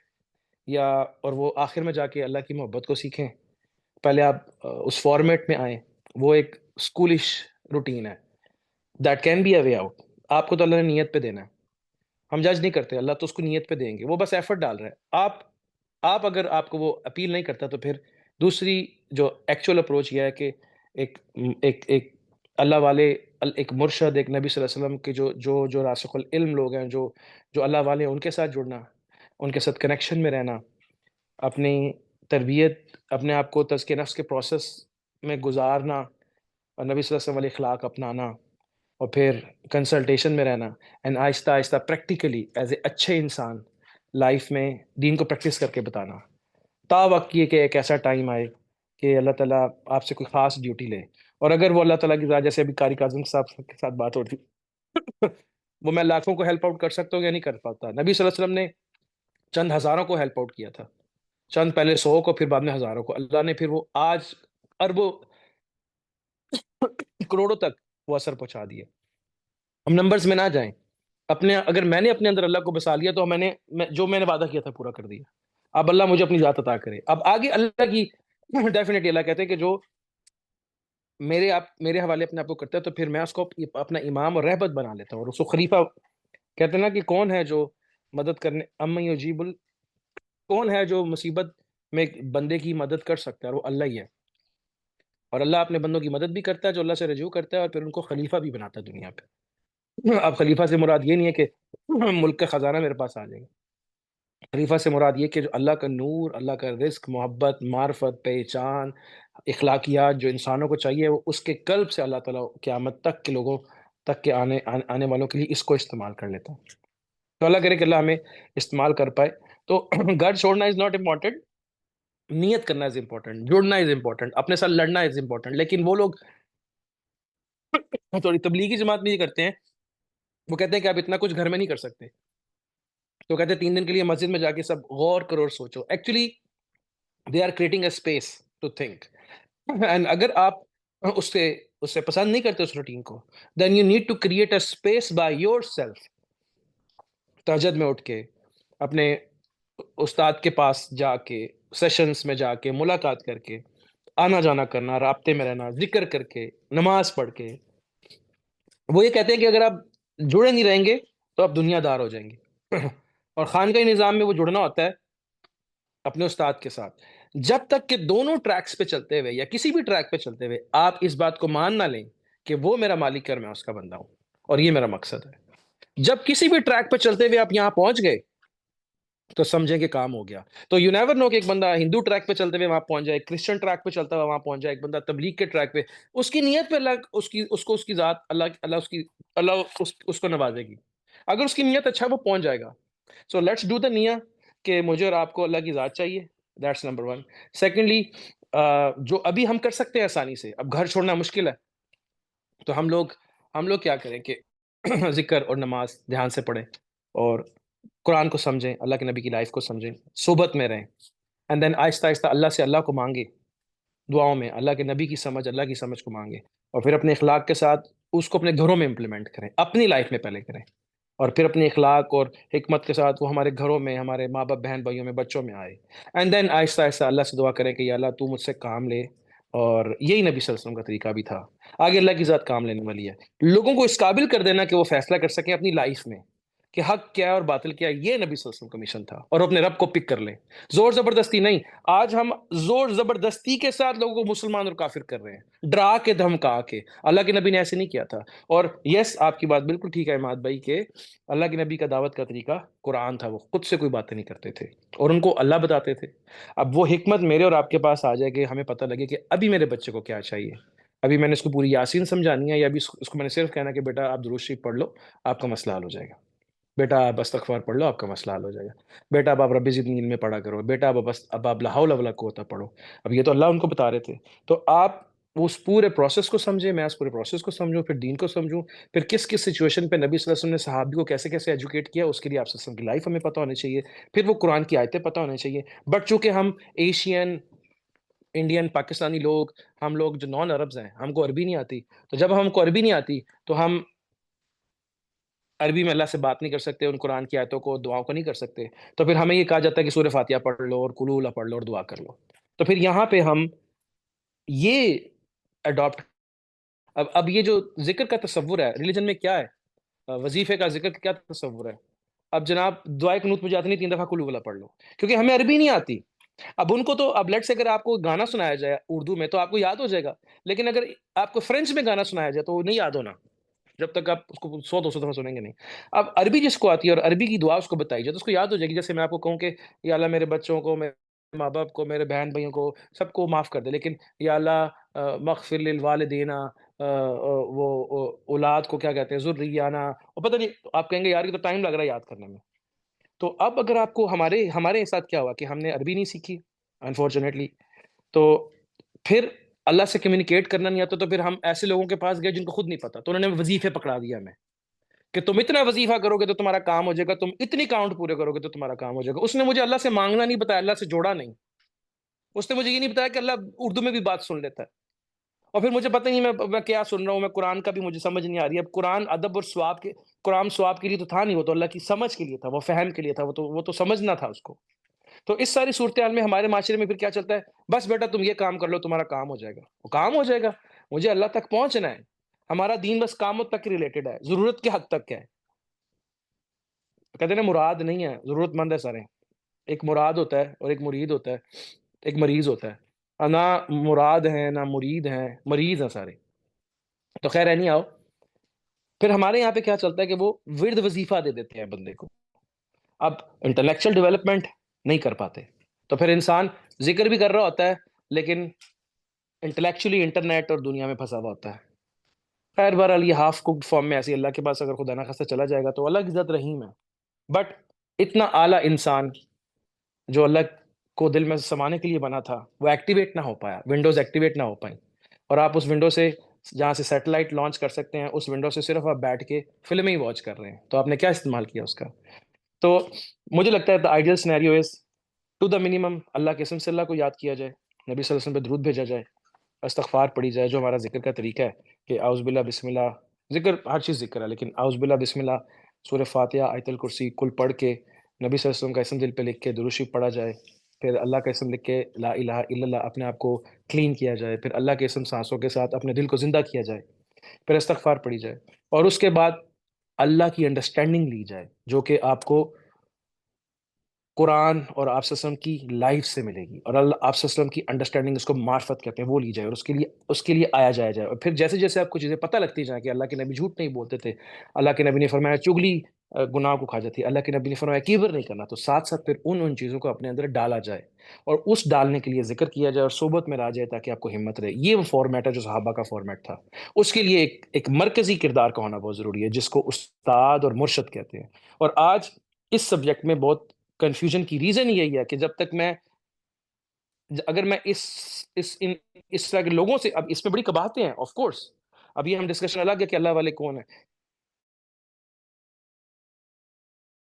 یا اور وہ آخر میں جا کے اللہ کی محبت کو سیکھیں. پہلے آپ اس فارمیٹ میں آئیں, وہ ایک اسکولش روٹین ہے, that can be a way out. آپ کو تو اللہ نے نیت پہ دینا ہے, ہم جج نہیں کرتے, اللہ تو اس کو نیت پہ دیں گے, وہ بس ایفرٹ ڈال رہے ہیں. آپ اگر آپ کو وہ اپیل نہیں کرتا, تو پھر دوسری جو ایکچوئل اپروچ یہ ہے کہ ایک اللہ والے, ایک مرشد, ایک نبی صلی اللہ علیہ وسلم کے جو راسخ العلم لوگ ہیں, جو اللہ والے ہیں, ان کے ساتھ جڑنا, ان کے ساتھ کنیکشن میں رہنا, اپنی تربیت, اپنے آپ کو تزکیہ نفس کے پروسیس میں گزارنا, اور نبی صلی اللہ علیہ وسلم والا اخلاق اپنانا, اور پھر کنسلٹیشن میں رہنا, اینڈ آہستہ آہستہ پریکٹیکلی ایز اے اچھے انسان لائف میں دین کو پریکٹس کر کے بتانا, تا وقت یہ کہ ایک ایسا ٹائم آئے کہ اللہ تعالیٰ آپ سے کوئی خاص ڈیوٹی لے. اور اگر وہ اللہ تعالیٰ کی ذات, جیسے ابھی قاری کاظم صاحب کے ساتھ بات ہوتی, وہ میں لاکھوں کو ہیلپ آؤٹ کر سکتا ہوں یا نہیں کر پاتا. نبی صلی اللہ علیہ وسلم نے چند ہزاروں کو ہیلپ آؤٹ کیا تھا, چند پہلے 100 کو, پھر بعد میں ہزاروں کو. اللہ نے پھر وہ آج اربوں کروڑوں تک وہ اثر پہنچا دیا. ہم نمبرز میں نہ جائیں, اگر میں نے اپنے اندر اللہ کو بسا لیا تو جو میں نے وعدہ کیا تھا پورا کر دیا. اب اللہ مجھے اپنی ذات عطا کرے. اب آگے اللہ کی ڈیفینیٹلی اللہ کہتے ہیں کہ جو میرے حوالے اپنے آپ کو کرتا ہے, تو پھر میں اس کو اپنا امام اور رہبت بنا لیتا ہوں, اور اس کو خلیفہ کہتے ہیں نا, کہ کون ہے جو مدد کرنے, کون ہے جو مصیبت میں بندے کی مدد کر سکتا ہے, اور وہ اللہ ہی ہے. اور اللہ اپنے بندوں کی مدد بھی کرتا ہے جو اللہ سے رجوع کرتا ہے, اور پھر ان کو خلیفہ بھی بناتا ہے دنیا پہ. اب خلیفہ سے مراد یہ نہیں ہے کہ ملک کا خزانہ میرے پاس آ جائے گا. خلیفہ سے مراد یہ کہ جو اللہ کا نور, اللہ کا رزق, محبت, معرفت, پہچان, اخلاقیات جو انسانوں کو چاہیے, وہ اس کے قلب سے اللہ تعالیٰ قیامت تک کے لوگوں تک کے آنے والوں کے لیے اس کو استعمال کر لیتا ہے. تو اللہ کرے کہ اللہ ہمیں استعمال کر پائے. تو گھر چھوڑنا از ناٹ امپورٹنٹ, نیت کرنا از امپورٹنٹ, جڑنا از امپورٹنٹ, اپنے ساتھ لڑنا از امپورٹنٹ. لیکن وہ لوگ تھوڑی تبلیغی جماعت میں یہ کرتے ہیں, وہ کہتے ہیں کہ آپ اتنا کچھ گھر میں نہیں کر سکتے, تو کہتے ہیں 3 دن کے لیے مسجد میں جا کے سب غور کرو اور سوچو. Actually they are creating a space to think, and اگر آپ اس سے پسند نہیں کرتے اس روٹین کو, then you need to create a space by yourself. تہجد میں اٹھ کے, اپنے استاد کے پاس جا کے, سیشنز میں جا کے ملاقات کر کے, آنا جانا کرنا، رابطے میں رہنا، ذکر کر کے، نماز پڑھ کے. وہ یہ کہتے ہیں کہ اگر آپ جڑے نہیں رہیں گے تو آپ دنیا دار ہو جائیں گے. اور خانقاہی نظام میں وہ جڑنا ہوتا ہے اپنے استاد کے ساتھ. جب تک کہ دونوں ٹریکس پہ چلتے ہوئے یا کسی بھی ٹریک پہ چلتے ہوئے آپ اس بات کو مان نہ لیں کہ وہ میرا مالک ہے اور میں اس کا بندہ ہوں اور یہ میرا مقصد ہے. جب کسی بھی ٹریک پہ چلتے ہوئے آپ یہاں پہنچ گئے تو سمجھیں کہ کام ہو گیا. تو یو نیور نو کہ ایک بندہ ہندو ٹریک پہ چلتے ہوئے وہاں پہنچ جائے، کرسچن ٹریک پہ چلتا ہوا وہاں پہنچ جائے، ایک بندہ تبلیغ کے ٹریک پہ، اس کی نیت پہ اللہ اس کی ذات اللہ اس کو نوازے گی. اگر اس کی نیت اچھا وہ پہنچ جائے گا. سو لیٹس ڈو دا نیا کہ مجھے اور آپ کو اللہ کی ذات چاہیے. That's number one. سیکنڈلی جو ابھی ہم کر سکتے ہیں آسانی سے، اب گھر چھوڑنا مشکل ہے تو ہم لوگ کیا کریں کہ ذکر اور نماز دھیان سے پڑھیں اور قرآن کو سمجھیں، اللہ کے نبی کی لائف کو سمجھیں، صحبت میں رہیں. اینڈ دین آہستہ آہستہ اللہ کو مانگے دعاؤں میں، اللہ کے نبی کی سمجھ، اللہ کی سمجھ کو مانگے اور پھر اپنے اخلاق کے ساتھ اس کو اپنے گھروں میں امپلیمنٹ کریں، اپنی لائف میں پہلے کریں اور پھر اپنے اخلاق اور حکمت کے ساتھ وہ ہمارے گھروں میں، ہمارے ماں باپ، بہن بھائیوں میں، بچوں میں آئے. اینڈ دین آہستہ آہستہ اللہ سے دعا کریں کہ یا اللہ تو مجھ سے کام لے. اور یہی نبی صلی اللہ علیہ وسلم کا طریقہ بھی تھا. آگے اللہ کی ذات کام لینے والی ہے. لوگوں کو اس قابل کر دینا کہ وہ فیصلہ کر سکیں اپنی لائف میں کہ حق کیا ہے اور باطل کیا ہے، یہ نبی صلی اللہ علیہ وسلم کا مشن تھا. اور اپنے رب کو پک کر لیں، زور زبردستی نہیں. آج ہم زور زبردستی کے ساتھ لوگوں کو مسلمان اور کافر کر رہے ہیں، ڈرا کے دھمکا کے. اللہ کے نبی نے ایسے نہیں کیا تھا. اور یس آپ کی بات بالکل ٹھیک ہے عماد بھائی کہ اللہ کے نبی کا دعوت کا طریقہ قرآن تھا. وہ خود سے کوئی باتیں نہیں کرتے تھے اور ان کو اللہ بتاتے تھے. اب وہ حکمت میرے اور آپ کے پاس آ جائے کہ ہمیں پتہ لگے کہ ابھی میرے بچے کو کیا چاہیے. ابھی میں نے اس کو پوری یاسین سمجھانی ہے یا ابھی اس کو میں نے صرف کہنا کہ بیٹا آپ درود شریف پڑھ لو، آپ کا مسئلہ حل ہو جائے گا. بیٹا آپ استغفار پڑھ لو، آپ کا مسئلہ حل ہو جائے گا. بیٹا اب آپ رب زدنی علم میں پڑھا کرو. بیٹا اب آپ لا حول ولا قوت پڑھو. اب یہ تو اللہ ان کو بتا رہے تھے. تو آپ اس پورے پروسیس کو سمجھیں، میں اس پورے پروسیس کو سمجھوں، پھر دین کو سمجھوں، پھر کس کس سچویشن پہ نبی صلی اللہ علیہ وسلم نے صحابی کو کیسے کیسے ایجوکیٹ کیا، اس کے لیے آپ صلی اللہ علیہ وسلم کی لائف ہمیں پتہ ہونی چاہیے، پھر وہ قرآن کی آیتیں پتہ ہونی چاہیے. بٹ چونکہ ہم ایشین، انڈین، پاکستانی لوگ، ہم لوگ جو نان عربز ہیں، ہم کو عربی نہیں آتی. تو جب ہم کو عربی نہیں آتی تو ہم عربی میں اللہ سے بات نہیں کر سکتے، ان قرآن کی آیتوں کو، دعاؤں کو نہیں کر سکتے. تو پھر ہمیں یہ کہا جاتا ہے کہ سورہ فاتحہ پڑھ لو اور قل اعوذ پڑھ لو اور دعا کر لو. تو پھر یہاں پہ ہم یہ اڈاپٹ. اب یہ جو ذکر کا تصور ہے ریلیجن میں کیا ہے، وظیفے کا ذکر کا کیا تصور ہے. اب جناب دعائے قنوت مجھے آتی نہیں، 3 دفعہ قل اعوذ پڑھ لو، کیونکہ ہمیں عربی نہیں آتی. اب ان کو تو اب لیٹ سے اگر آپ کو گانا سنایا جائے اردو میں تو آپ کو یاد ہو جائے گا، لیکن اگر آپ کو فرینچ میں گانا سنایا جائے تو وہ نہیں یاد ہونا جب تک آپ اس کو 100 200 دفعہ سنیں گے نہیں. اب عربی جس کو آتی ہے اور عربی کی دعا اس کو بتائی جائے تو اس کو یاد ہو جائے گی. جیسے میں آپ کو کہوں کہ یا اللہ میرے بچوں کو، میرے ماں باپ کو، میرے بہن بھائیوں کو، سب کو معاف کر دے، لیکن یا اللہ مغفر للوالدینا، وہ اولاد کو کیا کہتے ہیں، ذریانہ، اور پتہ نہیں آپ کہیں گے یار یہ تو ٹائم لگ رہا ہے یاد کرنے میں. تو اب اگر آپ کو ہمارے ساتھ کیا ہوا کہ ہم نے عربی نہیں سیکھی انفارچونیٹلی، تو پھر اللہ سے کمیونیکیٹ کرنا نہیں آتا، تو پھر ہم ایسے لوگوں کے پاس گئے جن کو خود نہیں پتا، تو انہوں نے وظیفے پکڑا دیا ہمیں کہ تم اتنا وظیفہ کرو گے تو تمہارا کام ہو جائے گا، تم اتنی کاؤنٹ پورے کرو گے تو تمہارا کام ہو جائے گا. اس نے مجھے اللہ سے مانگنا نہیں بتایا، اللہ سے جوڑا نہیں. اس نے مجھے یہ نہیں بتایا کہ اللہ اردو میں بھی بات سن لیتا ہے. اور پھر مجھے پتہ نہیں میں کیا سن رہا ہوں، میں قرآن کا بھی مجھے سمجھ نہیں آ رہی. اب قرآن ادب اور ثواب کے، قرآن ثواب کے لیے تو تھا نہیں، وہ تو اللہ کی سمجھ کے لیے تھا، وہ فہم کے لیے تھا، وہ تو سمجھنا تھا اس کو. تو اس ساری صورتحال میں ہمارے معاشرے میں پھر کیا چلتا ہے، بس بیٹا تم یہ کام کر لو تمہارا کام ہو جائے گا. وہ کام ہو جائے گا، مجھے اللہ تک پہنچنا ہے. ہمارا دین بس کاموں تک ریلیٹڈ ہے، ضرورت کے حد تک ہے. کہتے ہیں نا مراد نہیں ہے، ضرورت مند ہے سارے. ایک مراد ہوتا ہے اور ایک مرید ہوتا ہے، ایک مریض ہوتا ہے. نہ مراد ہیں نہ مرید ہیں، مریض ہیں سارے. تو خیر ہے نہیں آؤ. پھر ہمارے یہاں پہ کیا چلتا ہے کہ وہ ورد وظیفہ دے دیتے ہیں بندے کو. اب انٹلیکچوئل ڈیولپمنٹ نہیں کر پاتے، تو پھر انسان ذکر بھی کر رہا ہوتا ہے لیکن انٹلیکچولی انٹرنیٹ اور دنیا میں پھنسا ہوا ہوتا ہے. خیر بہرحال یہ ہاف کوکڈ فارم میں ایسی اللہ کے پاس اگر خدا نہ خواستہ چلا جائے گا تو اللہ کی ذات رحیم ہے. بٹ اتنا اعلیٰ انسان جو اللہ کو دل میں سمانے کے لیے بنا تھا وہ ایکٹیویٹ نہ ہو پایا، ونڈوز ایکٹیویٹ نہ ہو پائیں. اور آپ اس ونڈو سے جہاں سے سیٹلائٹ لانچ کر سکتے ہیں، اس ونڈو سے صرف آپ بیٹھ کے فلمیں ہی واچ کر رہے ہیں، تو آپ نے کیا استعمال کیا اس کا. تو مجھے لگتا ہے the ideal scenario is to the minimum Allah کے اسم سے اللہ کو یاد کیا جائے، نبی صلی اللہ علیہ وسلم پہ درود بھیجا جائے، استغفار پڑھی جائے، جو ہمارا ذکر کا طریقہ ہے کہ اعوذ باللہ بسم اللہ. ذکر ہر چیز ذکر ہے، لیکن اعوذ باللہ بسم اللہ، سورہ فاتحہ، آیت الکرسی کل پڑھ کے، نبی صلی اللہ علیہ وسلم کا اسم دل پہ لکھ کے درود شریف پڑھا جائے. پھر اللہ کا اسم لکھ کے لا الہ الا اللہ اپنے آپ کو کلین کیا جائے، پھر اللہ کے اسم سانسوں کے ساتھ اپنے دل کو زندہ کیا جائے، پھر استغفار پڑھی جائے، اور اس کے بعد اللہ کی انڈرسٹینڈنگ لی جائے جو کہ آپ کو قرآن اور آپ صلی اللہ علیہ وسلم کی لائف سے ملے گی، اور اللہ آپ صلی اللہ علیہ وسلم کی انڈرسٹینڈنگ اس کو معرفت کہتے ہیں، وہ لی جائے، اور اس کے لیے آیا جایا جائے، اور پھر جیسے جیسے آپ کو چیزیں پتہ لگتی جائیں کہ اللہ کے نبی جھوٹ نہیں بولتے تھے، اللہ کے نبی نے فرمایا چگلی گناہ کو کھا جاتی ہے، اللہ کے نبی نے فرمایا کیبر نہیں کرنا، تو ساتھ ساتھ پھر ان چیزوں کو اپنے اندر ڈالا جائے، اور اس ڈالنے کے لیے ذکر کیا جائے اور صحبت میں رہ جائے تاکہ آپ کو ہمت رہے۔ یہ وہ فارمیٹ ہے جو صحابہ کا فارمیٹ تھا۔ اس کے لیے ایک مرکزی کردار کا ہونا بہت ضروری ہے جس کو استاد اور مرشد کہتے ہیں، اور آج اس سبجیکٹ میں بہت کنفیوژن کی ریزن یہی ہے کہ جب تک میں اگر میں اس طرح کے لوگوں سے، اب اس میں بڑی کباہتیں ہیں آف کورس، اب یہ ہم ڈسکشن الگ ہے کہ اللہ والے کون ہیں،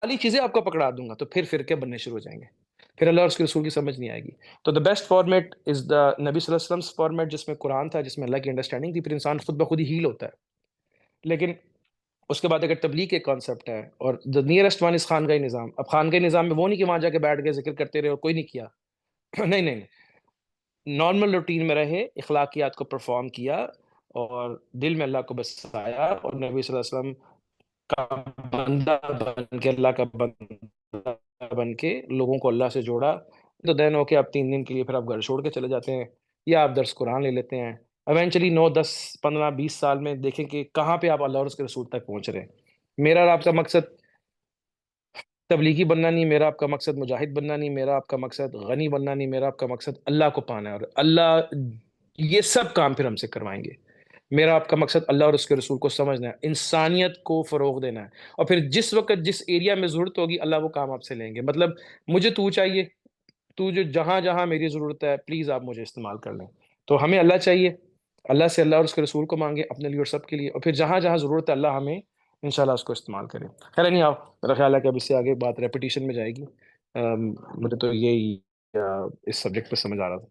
والی چیزیں آپ کو پکڑا دوں گا تو پھر فرقے بننے شروع ہو جائیں گے، پھر اللہ اور اس کے رسول کی سمجھ نہیں آئے گی۔ تو دا بیسٹ فارمیٹ از دا نبی صلی اللہ علیہ وسلم فارمیٹ، جس میں قرآن تھا، جس میں اللہ کی انڈرسٹینڈنگ تھی، پھر انسان خود بخود ہی ہیل ہوتا ہے۔ لیکن اس کے بعد اگر تبلیغ کے کانسیپٹ ہے، اور دا نیئرسٹ ون از خانگاہ نظام، اب خانگاہ نظام میں وہ نہیں کہ وہاں جا کے بیٹھ کے ذکر کرتے رہے اور کوئی نہیں کیا نہیں نہیں نہیں، نارمل روٹین میں رہے، اخلاقیات کو پرفارم کیا، اور دل میں اللہ کو بسایا، اور نبی صلی اللہ علیہ وسلم کا بندہ بن کے، اللہ کا بندہ بن کے لوگوں کو اللہ سے جوڑا، تو دین ہو کے آپ 3 دن کے لیے پھر آپ گھر چھوڑ کے چلے جاتے ہیں، یا آپ درس قرآن لے لیتے ہیں، ایونچولی 9 10 15 20 سال میں دیکھیں کہ کہاں پہ آپ اللہ اور اس کے رسول تک پہنچ رہے ہیں۔ میرا اور آپ کا مقصد تبلیغی بننا نہیں، میرا آپ کا مقصد مجاہد بننا نہیں، میرا آپ کا مقصد غنی بننا نہیں، میرا آپ کا مقصد اللہ کو پانا ہے، اور اللہ یہ سب کام پھر ہم سے کروائیں گے۔ میرا آپ کا مقصد اللہ اور اس کے رسول کو سمجھنا ہے، انسانیت کو فروغ دینا ہے، اور پھر جس وقت جس ایریا میں ضرورت ہوگی اللہ وہ کام آپ سے لیں گے۔ مطلب مجھے تو چاہیے، تو جو جہاں جہاں میری ضرورت ہے پلیز آپ مجھے استعمال کر لیں، تو ہمیں اللہ چاہیے، اللہ سے اللہ اور اس کے رسول کو مانگے اپنے لیے اور سب کے لیے، اور پھر جہاں جہاں ضرورت ہے اللہ ہمیں انشاءاللہ اس کو استعمال کرے۔ خیر نہیں آپ، میرا خیال ہے کہ اب اس سے آگے بات ریپیٹیشن میں جائے گی، مجھے تو یہی اس سبجیکٹ پہ سمجھ آ رہا تھا۔